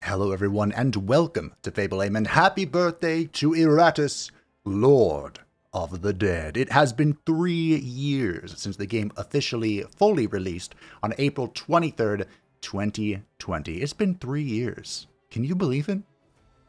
Hello everyone, and welcome to Fable Aim, and happy birthday to Iratus, Lord of the Dead. It has been 3 years since the game officially fully released on April 23rd, 2020. It's been 3 years. Can you believe it?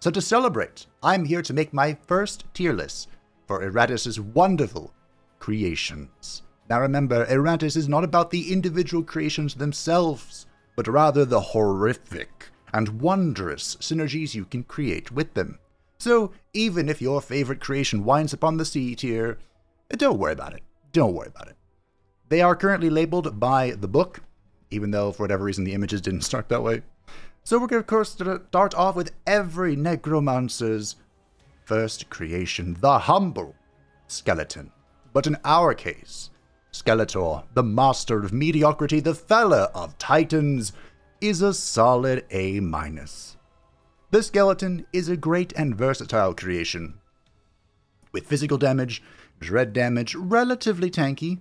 So to celebrate, I'm here to make my first tier list for Iratus' wonderful creations. Now remember, Iratus is not about the individual creations themselves, but rather the horrific and wondrous synergies you can create with them. So even if your favorite creation winds up on the C tier, don't worry about it. Don't worry about it. They are currently labeled by the book, even though for whatever reason the images didn't start that way. So we're going to, of course, start off with every necromancer's first creation, the humble skeleton. But in our case, Skeletor, the master of mediocrity, the fella of titans, is a solid A-. The skeleton is a great and versatile creation. With physical damage, dread damage, relatively tanky,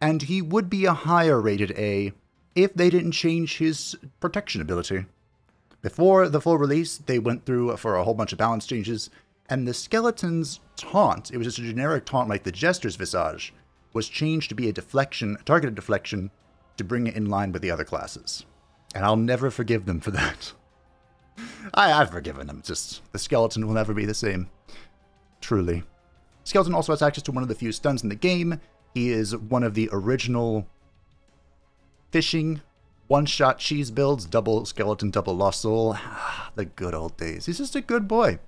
and he would be a higher rated A if they didn't change his protection ability. Before the full release, they went through for a whole bunch of balance changes, and the skeleton's taunt, it was just a generic taunt like the Jester's Visage, was changed to be a deflection, a targeted deflection, to bring it in line with the other classes. And I'll never forgive them for that. I've forgiven them, just the skeleton will never be the same. Truly. Skeleton also has access to one of the few stuns in the game. He is one of the original fishing one-shot cheese builds, double skeleton, double lost soul. The good old days. He's just a good boy.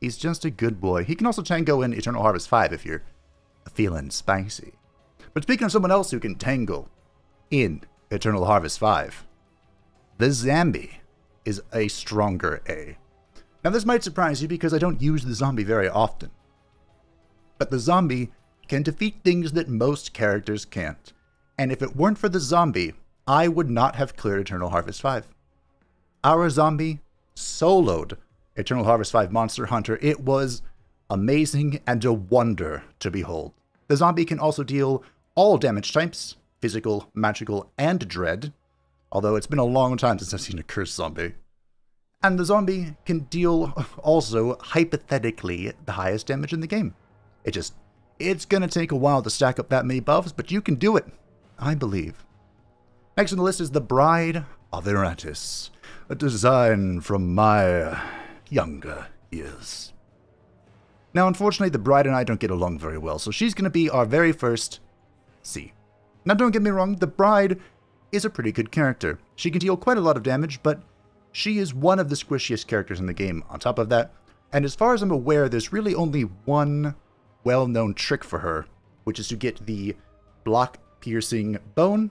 He's just a good boy. He can also tango in Eternal Harvest 5 if you're feeling spicy. But speaking of someone else who can tangle in Eternal Harvest 5, the zombie is a stronger A. Now this might surprise you because I don't use the zombie very often. But the zombie can defeat things that most characters can't. And if it weren't for the zombie, I would not have cleared Eternal Harvest 5. Our zombie soloed Eternal Harvest 5 Monster Hunter. It was amazing and a wonder to behold. The zombie can also deal all damage types, physical, magical, and dread, although it's been a long time since I've seen a cursed zombie. And the zombie can deal also, hypothetically, the highest damage in the game. It's gonna take a while to stack up that many buffs, but you can do it, I believe. Next on the list is the Bride of Iratus, a design from my younger years. Now, unfortunately, the Bride and I don't get along very well, so she's going to be our very first C. Now, don't get me wrong, the Bride is a pretty good character. She can deal quite a lot of damage, but she is one of the squishiest characters in the game on top of that. And as far as I'm aware, there's really only one well-known trick for her, which is to get the block-piercing bone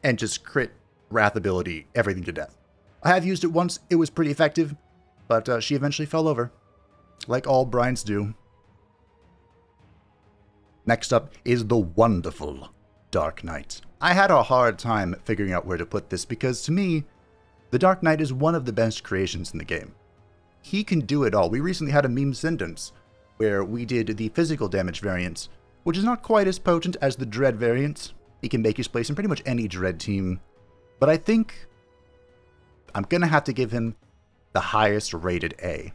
and just crit Wrath ability everything to death. I have used it once, it was pretty effective, but she eventually fell over. Like all brides do. Next up is the wonderful Dark Knight. I had a hard time figuring out where to put this because to me, the Dark Knight is one of the best creations in the game. He can do it all. We recently had a meme sentence where we did the physical damage variant, which is not quite as potent as the dread variant. He can make his place in pretty much any dread team, but I think I'm gonna have to give him the highest rated A.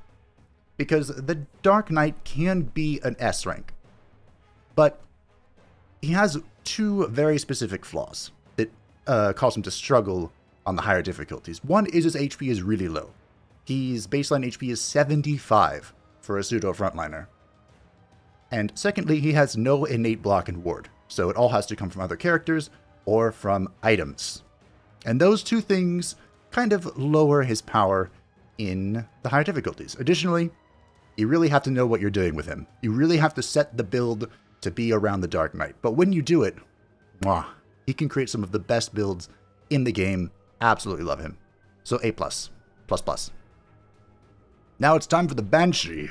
Because the Dark Knight can be an S rank, but he has two very specific flaws that cause him to struggle on the higher difficulties. One is his HP is really low. His baseline HP is 75 for a pseudo frontliner. And secondly, he has no innate block and ward, so it all has to come from other characters or from items. And those two things kind of lower his power in the higher difficulties. Additionally, you really have to know what you're doing with him. You really have to set the build to be around the Dark Knight. But when you do it, mwah, he can create some of the best builds in the game. Absolutely love him. So A+. Now it's time for the Banshee.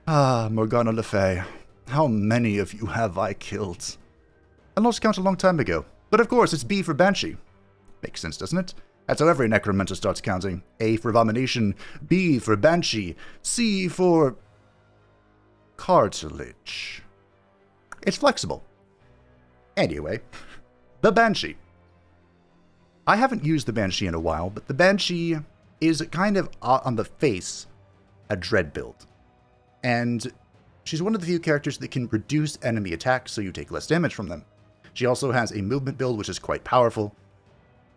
Ah, Morgana Le Fay. How many of you have I killed? I lost count a long time ago. But of course, it's B for Banshee. Makes sense, doesn't it? That's how every necromancer starts counting. A for Abomination, B for Banshee, C for cartilage. It's flexible. Anyway, the Banshee. I haven't used the Banshee in a while, but the Banshee is kind of on the face a dread build. And she's one of the few characters that can reduce enemy attacks so you take less damage from them. She also has a movement build which is quite powerful.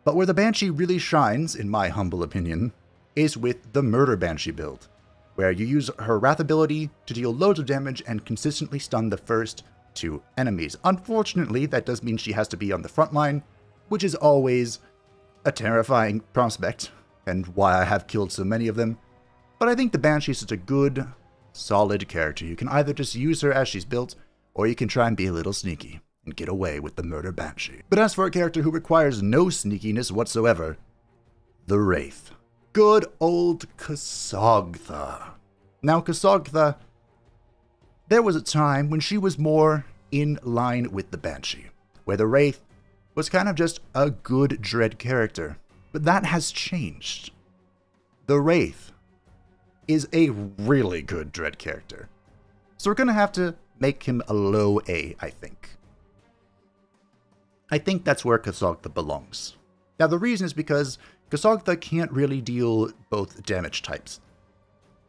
But where the Banshee really shines, in my humble opinion, is with the Murder Banshee build, where you use her Wrath ability to deal loads of damage and consistently stun the first 2 enemies. Unfortunately, that does mean she has to be on the front line, which is always a terrifying prospect, and why I have killed so many of them. But I think the Banshee is such a good, solid character. You can either just use her as she's built, or you can try and be a little sneaky and get away with the Murder Banshee. But as for a character who requires no sneakiness whatsoever, the Wraith. Good old Kasogtha. Now, Kasogtha, there was a time when she was more in line with the Banshee, where the Wraith was kind of just a good dread character. But that has changed. The Wraith is a really good dread character. So we're going to have to make him a low A, I think. I think that's where Kasogtha belongs. Now the reason is because Kasogtha can't really deal both damage types.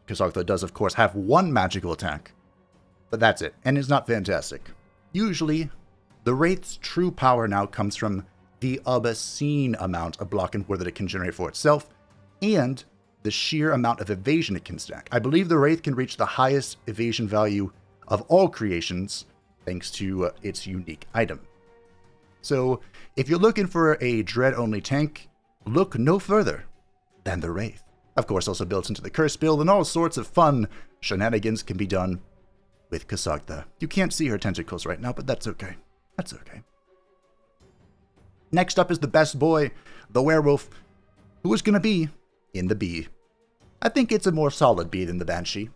Kasogtha does of course have one magical attack, but that's it, and it's not fantastic. Usually, the Wraith's true power now comes from the obscene amount of block and ward that it can generate for itself, and the sheer amount of evasion it can stack. I believe the Wraith can reach the highest evasion value of all creations, thanks to its unique item. So, if you're looking for a dread-only tank, look no further than the Wraith. Of course, also built into the curse build, and all sorts of fun shenanigans can be done with Kasogtha. You can't see her tentacles right now, but that's okay. That's okay. Next up is the best boy, the Werewolf, who is going to be in the B. I think it's a more solid B than the Banshee.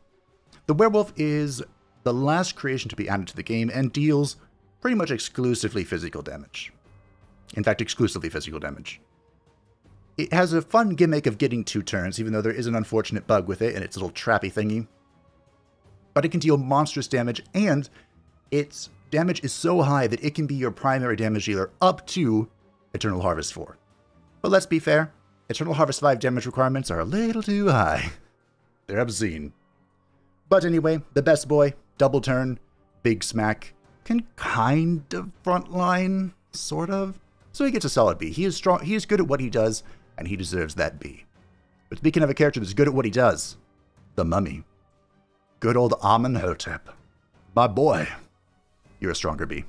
The Werewolf is the last creation to be added to the game and deals pretty much exclusively physical damage. In fact, exclusively physical damage. It has a fun gimmick of getting 2 turns, even though there is an unfortunate bug with it and its little trappy thingy. But it can deal monstrous damage, and its damage is so high that it can be your primary damage dealer up to Eternal Harvest 4. But let's be fair, Eternal Harvest 5 damage requirements are a little too high. They're obscene. But anyway, the best boy, double turn, big smack, can kind of frontline, sort of. So he gets a solid B. He is strong, he is good at what he does, and he deserves that B. But speaking of a character that's good at what he does, the Mummy. Good old Amenhotep. My boy. You're a stronger B.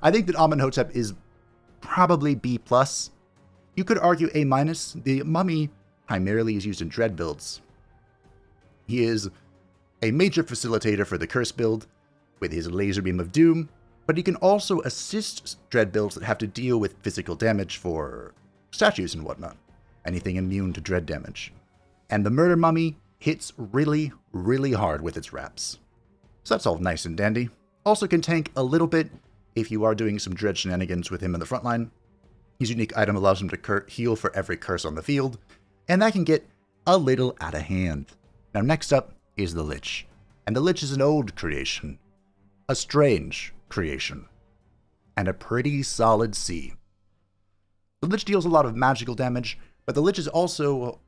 I think that Amenhotep is probably B+. You could argue A-. The Mummy primarily is used in dread builds. He is a major facilitator for the curse build with his laser beam of doom, but he can also assist dread builds that have to deal with physical damage for statues and whatnot. Anything immune to dread damage. And the Murder Mummy hits really, really hard with its wraps. So that's all nice and dandy. Also can tank a little bit if you are doing some dread shenanigans with him in the front line. His unique item allows him to heal for every curse on the field, and that can get a little out of hand. Now next up is the Lich. And the Lich is an old creation. A strange creation. And a pretty solid C. The Lich deals a lot of magical damage, but the Lich is also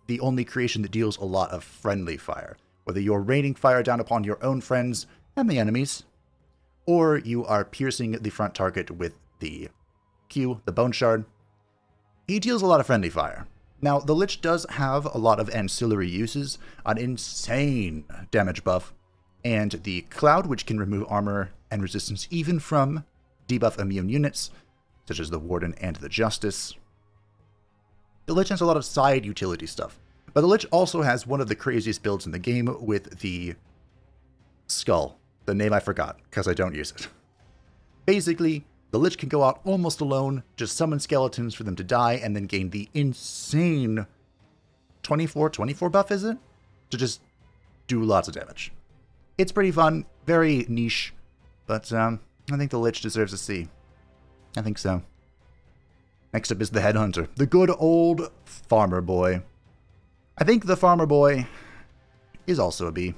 the only creation that deals a lot of friendly fire. Whether you're raining fire down upon your own friends and the enemies, or you are piercing the front target with the Q, the Bone Shard, he deals a lot of friendly fire. Now, the Lich does have a lot of ancillary uses, an insane damage buff, and the Cloud, which can remove armor and resistance even from debuff immune units, such as the Warden and the Justice. The Lich has a lot of side utility stuff, but the Lich also has one of the craziest builds in the game with the Skull. The name I forgot, because I don't use it. Basically, the Lich can go out almost alone, just summon skeletons for them to die, and then gain the insane 24 buff, is it? To just do lots of damage. It's pretty fun, very niche, but I think the Lich deserves a C. I think so. Next up is the Headhunter, the good old Farmer Boy. I think the Farmer Boy is also a B.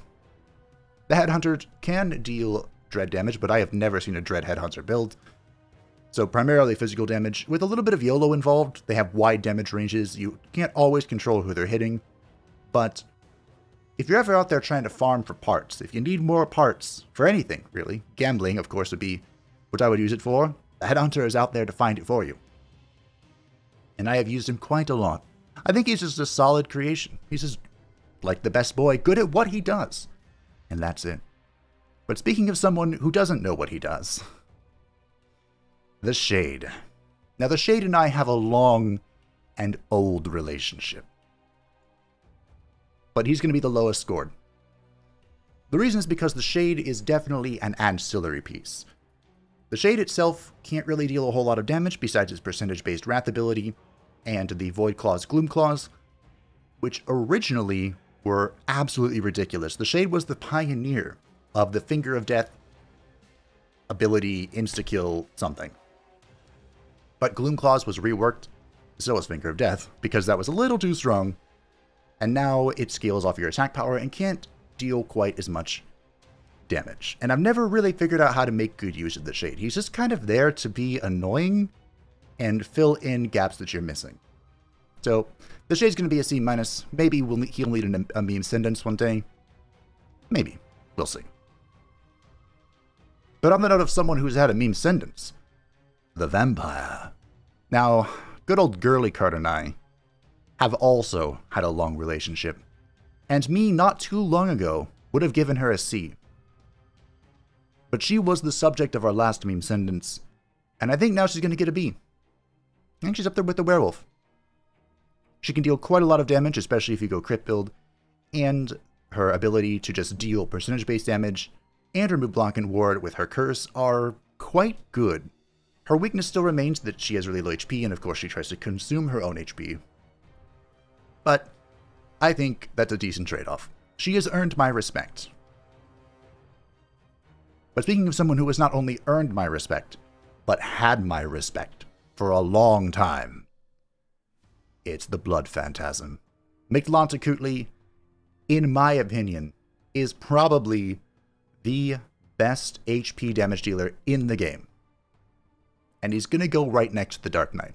The Headhunter can deal dread damage, but I have never seen a dread Headhunter build. So primarily physical damage, with a little bit of YOLO involved. They have wide damage ranges. You can't always control who they're hitting. But if you're ever out there trying to farm for parts, if you need more parts for anything, really, gambling, of course, would be what I would use it for. The Headhunter is out there to find it for you. And I have used him quite a lot. I think he's just a solid creation. He's just like the best boy, good at what he does. And that's it. But speaking of someone who doesn't know what he does, the Shade. Now, the Shade and I have a long and old relationship. But he's going to be the lowest scored. The reason is because the Shade is definitely an ancillary piece. The Shade itself can't really deal a whole lot of damage besides its percentage-based Wrath ability and the Void Claws, Gloom Claws, which originally were absolutely ridiculous. The Shade was the pioneer of the Finger of Death ability insta-kill something. But Gloom Claws was reworked, so was Finger of Death, because that was a little too strong, and now it scales off your attack power and can't deal quite as much damage. And I've never really figured out how to make good use of the Shade. He's just kind of there to be annoying and fill in gaps that you're missing. So, the Shade's going to be a C-. Maybe he'll need a meme sentence one day. Maybe. We'll see. But on the note of someone who's had a meme sentence, the Vampire. Now, good old girly card and I have also had a long relationship. And me, not too long ago, would have given her a C. But she was the subject of our last meme sentence, and I think now she's going to get a B. I think she's up there with the Werewolf. She can deal quite a lot of damage, especially if you go crit build, and her ability to just deal percentage-based damage and remove block and ward with her curse are quite good. Her weakness still remains that she has really low HP, and of course she tries to consume her own HP. But I think that's a decent trade-off. She has earned my respect. But speaking of someone who has not only earned my respect, but had my respect for a long time, it's the Blood Phantasm. Mictlantecuhtli, in my opinion, is probably the best HP damage dealer in the game. And he's going to go right next to the Dark Knight.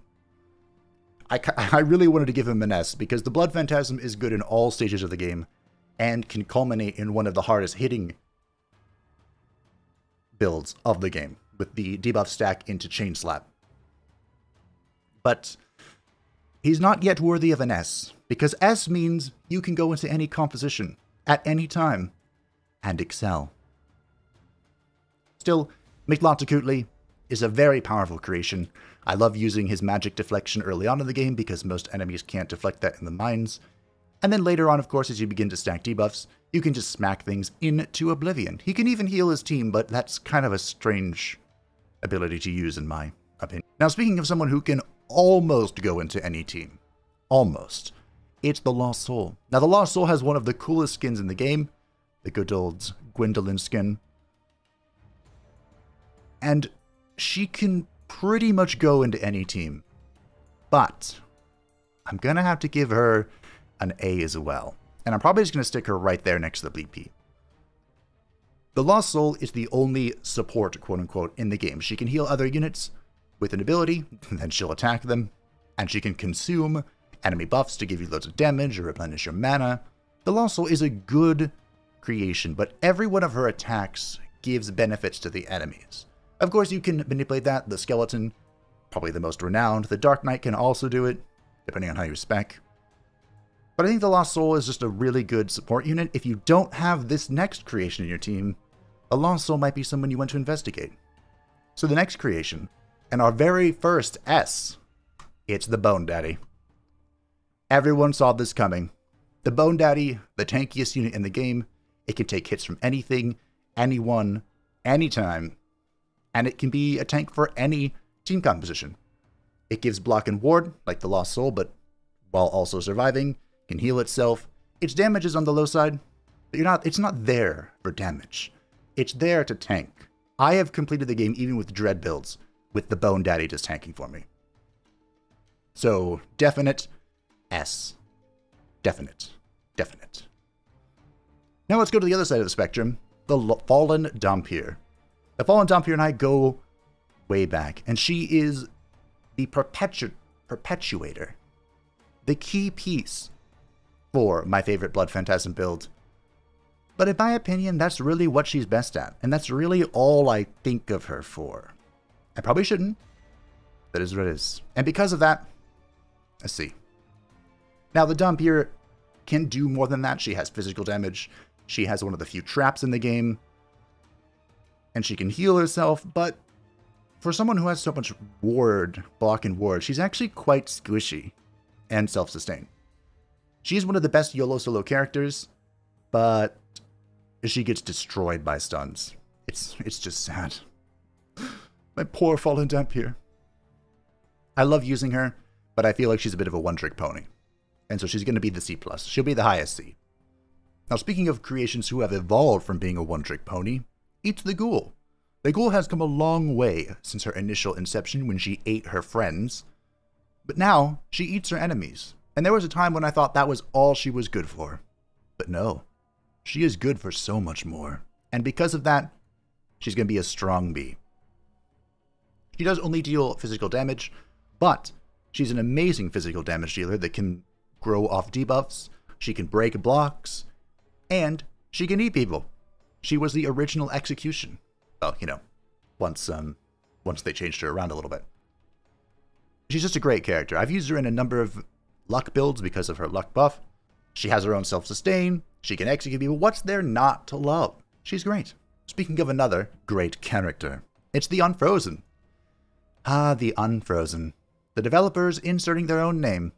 I really wanted to give him an S, because the Blood Phantasm is good in all stages of the game, and can culminate in one of the hardest hitting builds of the game, with the debuff stack into Chain Slap. But he's not yet worthy of an S, because S means you can go into any composition, at any time, and excel. Still, Mictlantecuhtli is a very powerful creation. I love using his magic deflection early on in the game because most enemies can't deflect that in the mines. And then later on, of course, as you begin to stack debuffs, you can just smack things into oblivion. He can even heal his team, but that's kind of a strange ability to use in my opinion. Now, speaking of someone who can almost go into any team, almost, it's the Lost Soul. Now, the Lost Soul has one of the coolest skins in the game, the good old Gwendolyn skin. And she can pretty much go into any team. But I'm going to have to give her an A as well. And I'm probably just going to stick her right there next to the Bleed P. The Lost Soul is the only support, quote-unquote, in the game. She can heal other units with an ability, and then she'll attack them. And she can consume enemy buffs to give you loads of damage or replenish your mana. The Lost Soul is a good creation, but every one of her attacks gives benefits to the enemies. Of course, you can manipulate that. The Skeleton, probably the most renowned. The Dark Knight can also do it, depending on how you spec. But I think the Lost Soul is just a really good support unit. If you don't have this next creation in your team, a Lost Soul might be someone you want to investigate. So the next creation, and our very first S, it's the Bone Daddy. Everyone saw this coming. The Bone Daddy, the tankiest unit in the game. It can take hits from anything, anyone, anytime. And it can be a tank for any team composition. It gives block and ward, like the Lost Soul, but while also surviving, can heal itself. Its damage is on the low side, but it's not there for damage. It's there to tank. I have completed the game even with Dread builds, with the Bone Daddy just tanking for me. So, definite S. Definite. Definite. Now let's go to the other side of the spectrum, the Fallen Dhampir. The Fallen Dhampir and I go way back, and she is the perpetuator, the key piece for my favorite Blood Phantasm build. But in my opinion, that's really what she's best at, and that's really all I think of her for. I probably shouldn't. That is what it is. And because of that, let's see. Now, the Dhampir can do more than that. She has physical damage. She has one of the few traps in the game. And she can heal herself, but for someone who has so much ward, block and ward, she's actually quite squishy and self-sustained. She's one of the best YOLO solo characters, but she gets destroyed by stuns. It's just sad. My poor fallen Dhampir. I love using her, but I feel like she's a bit of a one-trick pony. And so she's going to be the C+. She'll be the highest C. Now, speaking of creations who have evolved from being a one-trick pony, it's the Ghoul. The Ghoul has come a long way since her initial inception when she ate her friends. But now, she eats her enemies. And there was a time when I thought that was all she was good for. But no. She is good for so much more. And because of that, she's going to be a strong B. She does only deal physical damage, but she's an amazing physical damage dealer that can grow off debuffs, she can break blocks, and she can eat people. She was the original execution. Well, you know, once they changed her around a little bit. She's just a great character. I've used her in a number of luck builds because of her luck buff. She has her own self-sustain. She can execute people. What's there not to love? She's great. Speaking of another great character, it's the Unfrozen. Ah, the Unfrozen. The developers inserting their own name.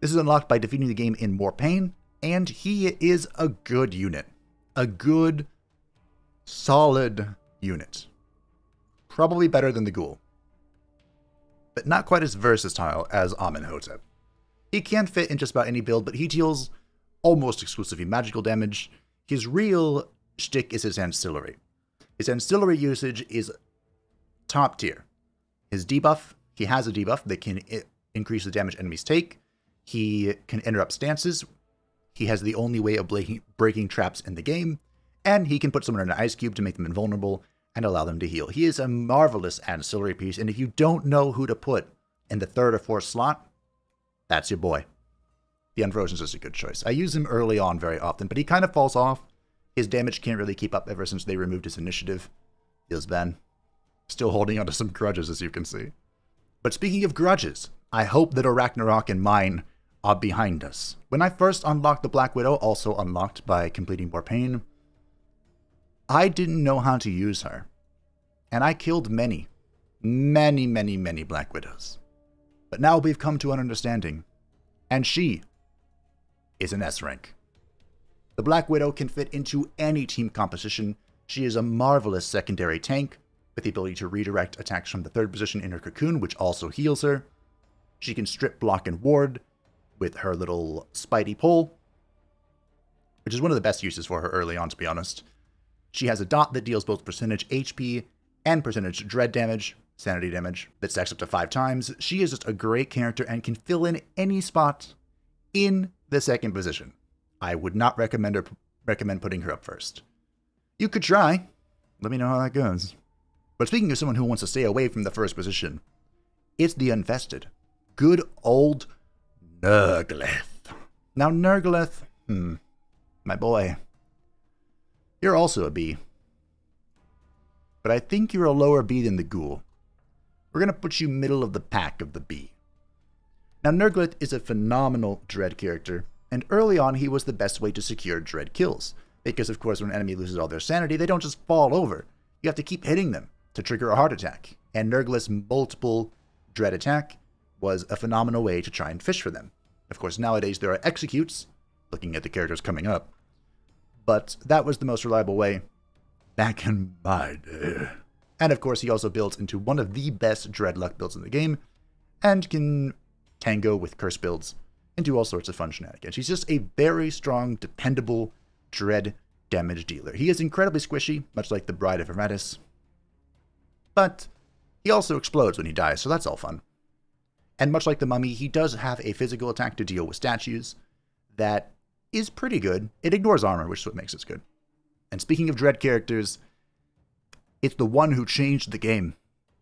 This is unlocked by defeating the game in more pain, and he is a good unit. A good, solid unit. Probably better than the Ghoul. But not quite as versatile as Amenhotep. He can fit in just about any build, but he deals almost exclusively magical damage. His real shtick is his ancillary. His ancillary usage is top tier. His debuff, he has a debuff that can increase the damage enemies take. He can interrupt stances. He has the only way of breaking traps in the game. And he can put someone in an ice cube to make them invulnerable and allow them to heal. He is a marvelous ancillary piece, and if you don't know who to put in the third or fourth slot, that's your boy. The Unfrozen is just a good choice. I use him early on very often, but he kind of falls off. His damage can't really keep up ever since they removed his initiative. Feels bad. Still holding on to some grudges, as you can see. But speaking of grudges, I hope that a Ragnarok and mine are behind us. When I first unlocked the Black Widow, also unlocked by completing more pain, I didn't know how to use her. And I killed many Black Widows. But now we've come to an understanding. And she is an S rank. The Black Widow can fit into any team composition. She is a marvelous secondary tank with the ability to redirect attacks from the third position in her cocoon, which also heals her. She can strip, block, and ward with her little Spidey pole, which is one of the best uses for her early on, to be honest. She has a dot that deals both percentage HP and percentage dread damage, sanity damage, that stacks up to 5 times. She is just a great character and can fill in any spot in the second position. I would not recommend putting her up first. You could try. Let me know how that goes. But speaking of someone who wants to stay away from the first position, it's the Infested. Good old Nergalith. Now Nergalith, my boy, you're also a B. But I think you're a lower B than the Ghoul. We're going to put you middle of the pack of the B. Now Nergalith is a phenomenal Dread character, and early on he was the best way to secure Dread kills. Because of course when an enemy loses all their sanity, they don't just fall over. You have to keep hitting them to trigger a heart attack. And Nergalith's multiple Dread attack was a phenomenal way to try and fish for them. Of course nowadays there are executes, looking at the characters coming up. But that was the most reliable way back in my day. And of course he also builds into one of the best Dread luck builds in the game, and can tango with curse builds and do all sorts of fun shenanigans. He's just a very strong, dependable Dread damage dealer. He is incredibly squishy, much like the Bride of Iratus. But he also explodes when he dies, so that's all fun. And much like the Mummy, he does have a physical attack to deal with statues that is pretty good. It ignores armor, which is what makes it good. And speaking of Dread characters, it's the one who changed the game.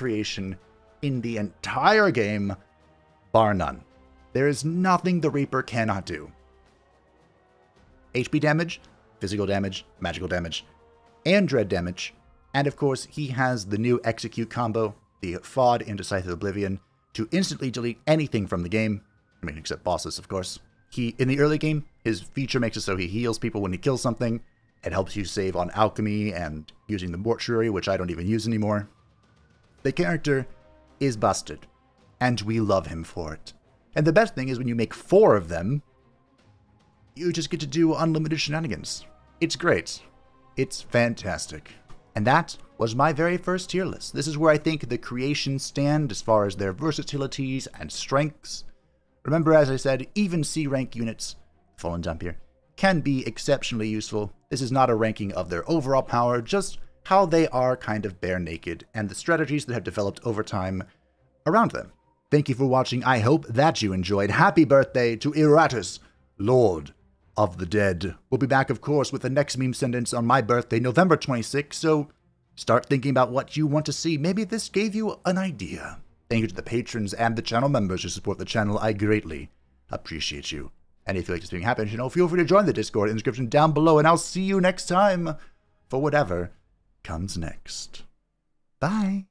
creation in the entire game, bar none. There is nothing the Reaper cannot do. HP damage, physical damage, magical damage, and dread damage. And of course, he has the new execute combo, the FOD into Scythe of Oblivion, to instantly delete anything from the game. I mean, except bosses, of course. In the early game, his feature makes it so he heals people when he kills something. It helps you save on alchemy and using the mortuary, which I don't even use anymore. The character is busted, and we love him for it. And the best thing is when you make 4 of them, you just get to do unlimited shenanigans. It's great. It's fantastic. And that was my very first tier list. This is where I think the creations stand as far as their versatilities and strengths. Remember, as I said, even C-rank units, Fallen Dhampir, can be exceptionally useful. This is not a ranking of their overall power, just how they are kind of bare naked, and the strategies that have developed over time around them. Thank you for watching. I hope that you enjoyed. Happy birthday to Iratus, Lord of the Dead. We'll be back, of course, with the next meme sentence on my birthday, November 26th, so start thinking about what you want to see. Maybe this gave you an idea. Thank you to the patrons and the channel members who support the channel. I greatly appreciate you. And if you like this being happening, feel free to join the Discord in the description down below, and I'll see you next time for whatever comes next. Bye.